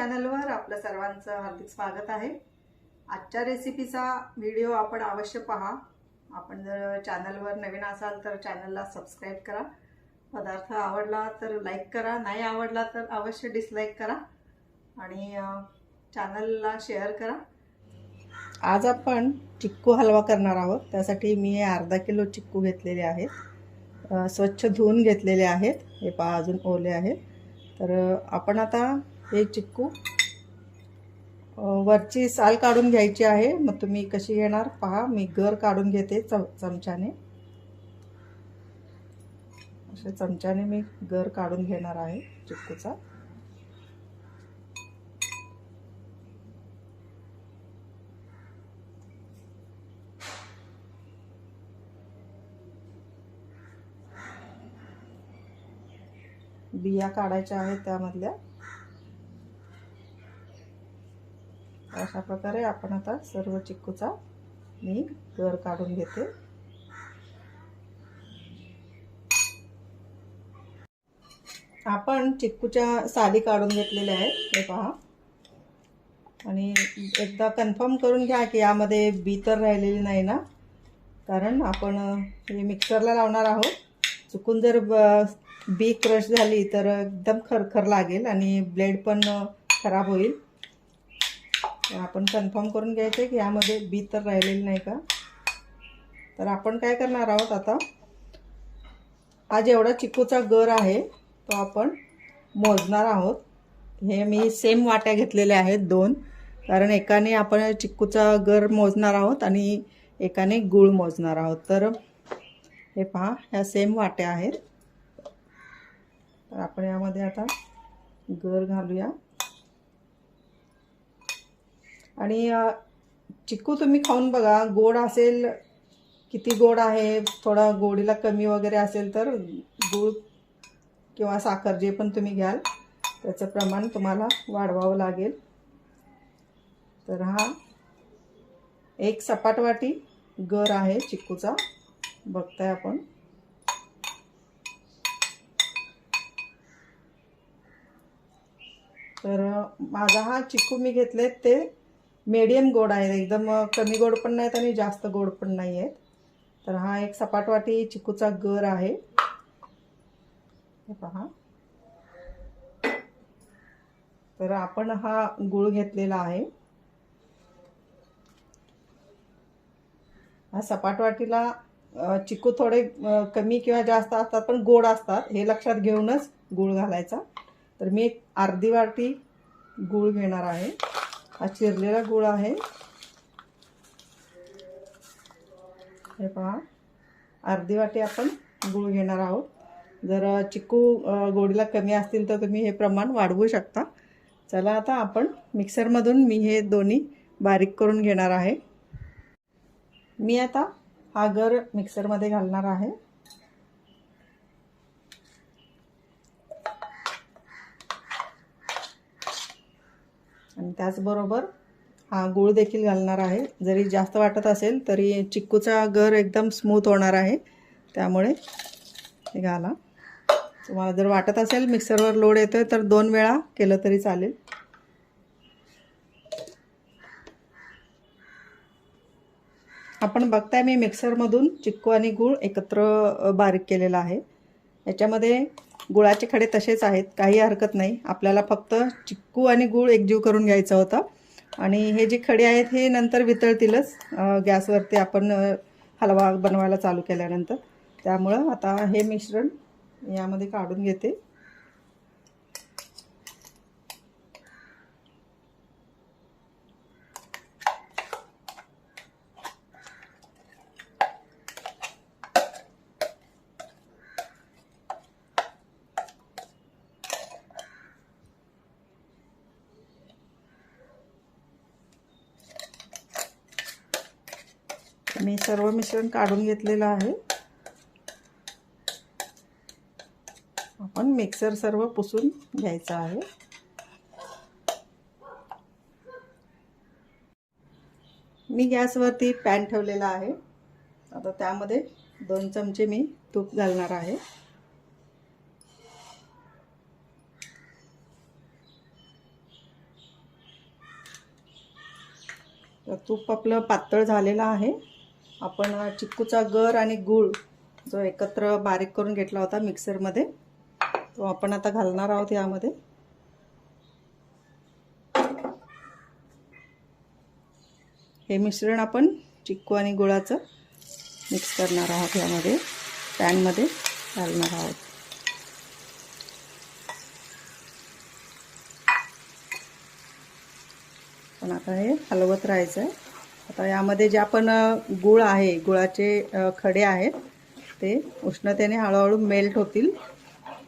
चॅनलवर आपलं सर्वांचं हार्दिक स्वागत आहे। आजच्या रेसिपीचा व्हिडिओ आपण अवश्य पहा। आपण जर चॅनलवर नवीन असाल तर चॅनलला सबस्क्राइब करा। पदार्थ आवडला तर लाईक करा, नाही आवडला तर अवश्य डिसलाईक करा आणि चॅनलला शेअर करा। आज आपण चिक्कू हलवा करणार आहोत। त्यासाठी मी अर्धा किलो चिक्कू घेतलेले आहेत, स्वच्छ धुवून घेतलेले आहेत। हे पहा अजून ओले आहेत। तर आपण आता हे चिक्कू वरची साल काढून घ्यायची आहे। मग तुम्ही कशी घेणार पहा। मी गर काढून घेते चमच्याने, अशा चमच्याने मी गर काढून घेणार आहे चिक्कूचा। बिया काढायच्या आहेत त्यामधल्या। अशा प्रकारे आपण आता सर्व चिक्कूचा मी गर काढून घेते। आपण चिक्कूच्या साली काढून घेतलेल्या आहेत, हे पहा। आणि एकदा कन्फर्म करून घ्या की यामध्ये बी तर राहिलेली नाही ना, कारण आपण हे मिक्सरला लावणार आहोत। चुकून जर बी क्रश झाली तर एकदम खरखर लागेल आणि ब्लेड पण खराब होईल। आपण कन्फर्म करून घ्यायचे की यामध्ये बी तर राहिलेली नाही का। तर आपण काय करणार आहोत, आता हा जेवढा चिक्कूचा गर आहे तो आपण मोजणार आहोत। हे मी सेम वाट्या घेतलेल्या आहेत दोन, कारण एकाने आपण चिक्कूचा गर मोजणार आहोत आणि एकाने गूळ मोजणार आहोत। तर हे पहा, ह्या सेम वाट्या आहेत। तर आपण यामध्ये आता गर घालूया। आणि चिक्कू तुम्ही खाऊन बघा, गोड असेल, किती गोड आहे, थोडा गोडीला कमी वगैरे असेल तर गूळ किंवा साखर जे पण तुम्ही घ्याल त्याचं प्रमाण तुम्हाला वाढवावं लागेल। तर हा एक सपाट वाटी गर आहे चिक्कूचा, बघताय आपण। तर माझा हा चिक्कू मी घेतले ते मीडियम गोड आहेत, एकदम कमी गोड पण नाहीत आणि जास्त गोड पण नाही आहेत। तर हा एक सपाट वाटी चिक्कूचा गर आहे, हे पहा। तर आपण हा गूळ घेतलेला आहे। हा सपाट वाटीला चिक्कू थोडे कमी किंवा जास्त असतात पण गोड असतात, हे लक्षात घेऊनच गूळ घालायचा। तर मी एक अर्धी वाटी गूळ घेणार आहे। हा चिरलेला गूळ आहे, हे पहा। अर्धी वाटी आपण गूळ घेणार आहोत। जर चिक्कू गोडीला कमी असतील तर तुम्ही हे प्रमाण वाढवू शकता। चला आता आपण मिक्सरमधून मी हे दोन्ही बारीक करून घेणार आहे। मी आता हा गर मिक्सरमध्ये घालणार आहे। आणि त्याचबरोबर हा गूळ देखील घालणार आहे। जरी जास्त वाटत असेल तरी चिक्कूचा गर एकदम स्मूथ होणार आहे, त्यामुळे हे घाला। तुम्हाला जर वाटत असेल मिक्सरवर लोड येतोय तर 2 वेळा केलं तरी चालेल। आपण बघताय मी मिक्सरमधून चिक्कू आणि गूळ एकत्र बारीक केलेला आहे। याच्यामध्ये गुळाचे खडे तसेच आहेत, काही हरकत नाही। आपल्याला फक्त चिक्कू आणि गूळ एकजीव करून घ्यायचा होता आणि हे जे खडे आहेत हे नंतर वितळतीलच गॅसवरती आपण हलवा बनवायला चालू केल्यानंतर। त्यामुळं आता हे मिश्रण यामध्ये काढून घेते। मी सर्व मिश्रण काढून घेतलेलं आहे। आपण मिक्सर सर्व पुसून घ्यायचं आहे। मी गॅसवरती पॅन ठेवलेला आहे। आता त्यामध्ये 2 चमचे मी तूप घालणार आहे। तर तूप आपलं पातळ झालेलं आहे. आपण चिक्कूचा गर आणि गूळ जो एकत्र बारीक करून घेतला होता मिक्सरमध्ये, तो आपण आता घालणार आहोत यामध्ये. हे मिश्रण आपण चिक्कू आणि गुळाचं मिक्स करणार आहोत, यामध्ये पॅनमध्ये घालणार आहोत. पण आता हे हलवत राहायचं आहे. आता यामध्ये जे आपण गूळ आहे, गुळाचे खडे आहेत, ते उष्णतेने हळूहळू मेल्ट होतील.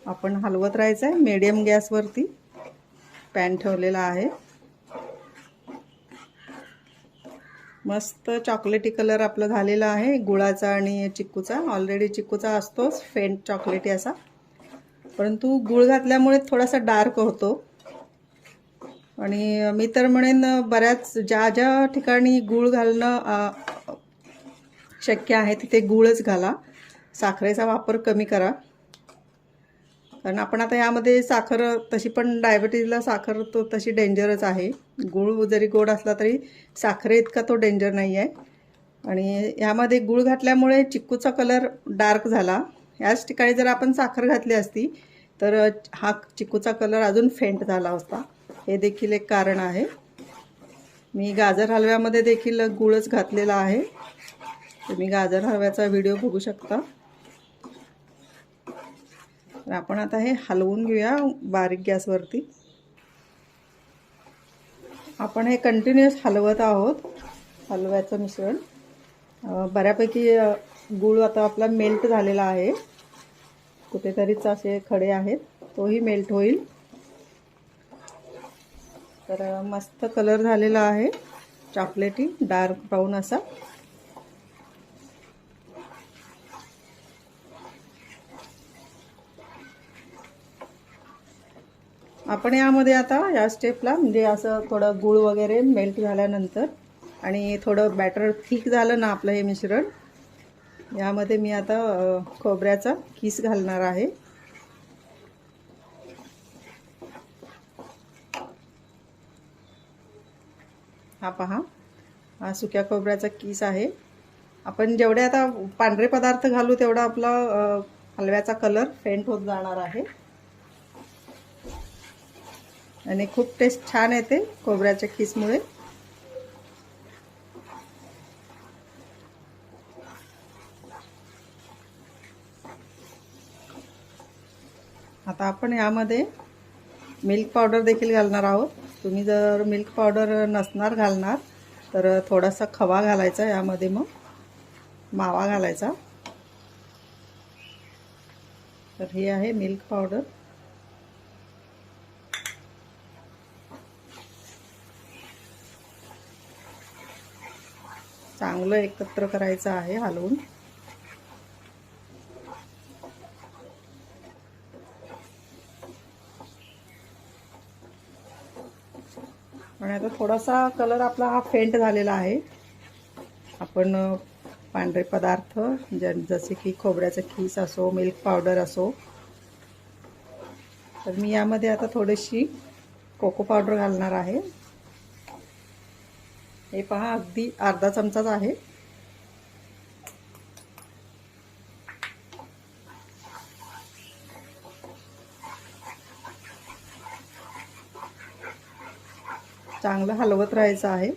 आपण हलवत राहायचं आहे. मीडियम गॅसवरती पॅन ठेवलेला आहे. मस्त चॉकलेटी कलर आपलं झालेला आहे गुळाचा आणि चिक्कूचा. ऑलरेडी चिक्कूचा असतोच फेंट चॉकलेटी असा, परंतु गूळ घातल्यामुळे थोडासा डार्क होतो. आणि मी तर म्हणेन बऱ्याच ज्या ज्या ठिकाणी गूळ घालणं शक्य आहे तिथे गूळच घाला. साखरेचा वापर कमी करा, कारण आपण आता यामध्ये साखर, तशी पण डायबिटीजला साखर तो तशी डेंजरच आहे. गूळ जरी गोड असला तरी साखरे इतका तो डेंजर नाही आहे. आणि यामध्ये गूळ घातल्यामुळे चिक्कूचा कलर डार्क झाला. याच ठिकाणी जर आपण साखर घातली असती तर हा चिक्कूचा कलर अजून फेंट झाला असता. हे देखील एक कारण आहे. मी गाजर हलव्यामध्ये देखील गूळच घातलेला आहे. तुम्ही गाजर हलव्याचा व्हिडिओ बघू शकता. आपण आता हे हलवून घेऊया बारीक गॅसवरती. आपण हे कंटिन्युअस हलवत आहोत हलव्याचं मिश्रण. बऱ्यापैकी गूळ आता आपला मेल्ट झालेला आहे. कुठेतरीच असे खडे आहेत, तोही मेल्ट होईल. तर मस्त कलर झालेला आहे, चॉकलेटी डार्क ब्राऊन असा. आपण यामध्ये आता या स्टेपला म्हणजे असं थोडं गूळ वगैरे मेल्ट झाल्यानंतर आणि थोडं बॅटर थिक झालं ना आपलं हे मिश्रण, यामध्ये मी आता खोबऱ्याचा किस घालणार आहे. हा पहा, हा सुक्या खोबऱ्याचा किस आहे. आपण जेवढे आता पांढरे पदार्थ घालू तेवढा आपला हलव्याचा कलर फेंट होत जाणार आहे आणि खूप टेस्ट छान येते खोबऱ्याच्या किसमुळे. आता आपण यामध्ये मिल्क पावडर देखील घालणार आहोत. तुम्ही जर मिल्क पावडर नसणार घालणार तर थोडासा खवा घालायचा यामध्ये, मग मावा घालायचा. तर हे आहे मिल्क पावडर. चांगलं एकत्र करायचं आहे हलवून. आणि आता थोडासा कलर आपला हा फेंट झालेला आहे. आपण पांढरे पदार्थ जसे की खोबऱ्याचा खीस असो, मिल्क पावडर असो, तर मी यामध्ये आता थोडीशी कोको पावडर घालणार आहे. हे पहा, अगदी अर्धा चमचाच आहे. चांगलं हलवत राहायचं आहे.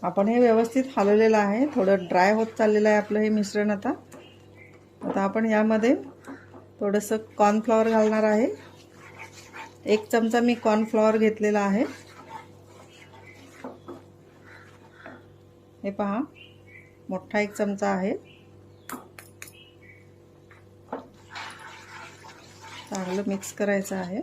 आपण हे व्यवस्थित हलवलेलं आहे. थोडं ड्राय होत चाललेलं आहे आपलं हे मिश्रण. आता आपण यामध्ये थोडंसं कॉर्नफ्लॉवर घालणार आहे. 1 चमचा मी कॉर्नफ्लॉवर घेतलेला आहे. हे पहा, मोठा 1 चमचा आहे. चांगलं मिक्स करायचं आहे.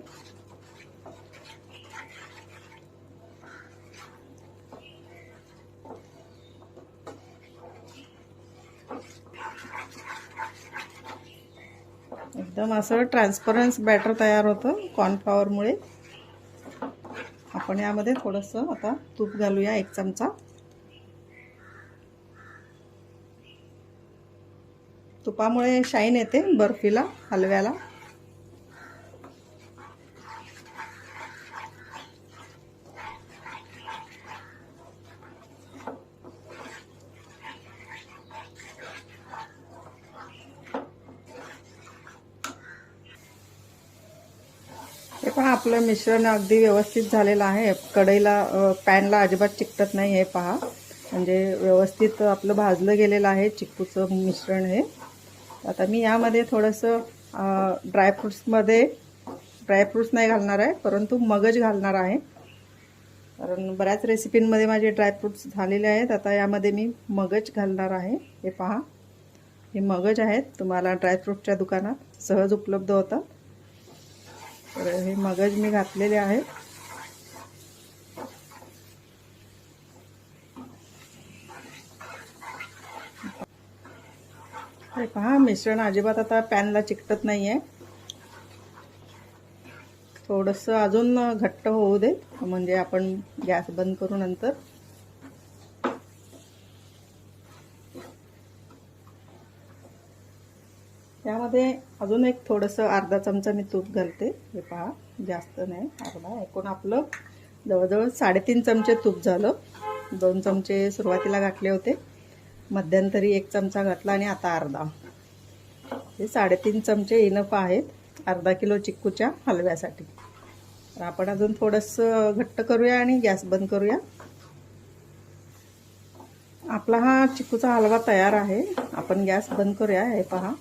एकदम असं ट्रान्सपरन्स बॅटर तयार होतं कॉर्नफ्लॉवरमुळे. आपण यामध्ये थोडंसं आता तूप घालूया, 1 चमचा. तुपामुळे शाईन येते बर्फीला, हलव्याला. पहा आपलं मिश्रण अगदी व्यवस्थित झालेलं आहे. कढईला पॅनला अजिबात चिकटत नाही आहे पहा. म्हणजे व्यवस्थित आपलं भाजलं गेलेलं आहे चिक्कूचं मिश्रण हे. आता मी यामध्ये थोडंसं ड्रायफ्रूट्स नाही घालणार आहे, परंतु मगज घालणार आहे. कारण बऱ्याच रेसिपींमध्ये माझे ड्रायफ्रूट्स झालेले आहेत. आता यामध्ये मी मगज घालणार आहे. हे पहा, हे मगज आहेत, तुम्हाला ड्रायफ्रूटच्या दुकानात सहज उपलब्ध होतात. तर हे मगज मी घातलेले आहे. हे पहा, मिश्रण अजिबात आता पॅनला चिकटत नाही आहे. थोडंसं अजून घट्ट होऊ दे, म्हणजे आपण गॅस बंद करू नंतर. यामध्ये अजून एक थोडंसं अर्धा चमचा मी तूप घालते. हे पहा, जास्त नाही, अर्धा. एकूण आपलं जवळजवळ 3.5 चमचे तूप झालं. 2 चमचे सुरुवातीला घातले होते, मध्यंतरी 1 चमचा घातला आणि आता अर्धा. हे 3.5 चमचे इनफ आहेत अर्धा किलो चिक्कूच्या हलव्यासाठी. तर आपण अजून थोडंसं घट्ट करूया आणि गॅस बंद करूया. आपला हा चिक्कूचा हलवा तयार आहे. आपण गॅस बंद करूया. हे पहा,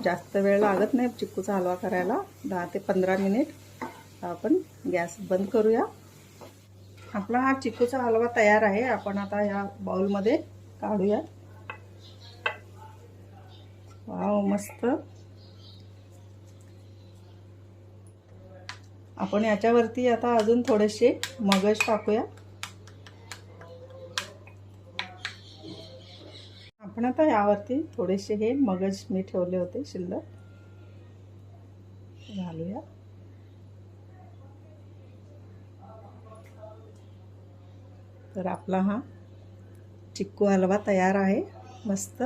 जास्त वेळ लागत नाही चिक्कूचा हलवा करायला, 10 ते 15 मिनिट. आपण गॅस बंद करूया. आपला हा चिक्कूचा हलवा तयार आहे. आपण आता या बाउलमध्ये काढूया. वाव, मस्त. आपण याच्यावरती आता अजून थोडेसे मगज टाकूया. आपण आता यावरती थोडेसे हे मगज मी ठेवले होते शिल्लक, घालूया. तर आपला हा चिक्कू हलवा तयार आहे, मस्त.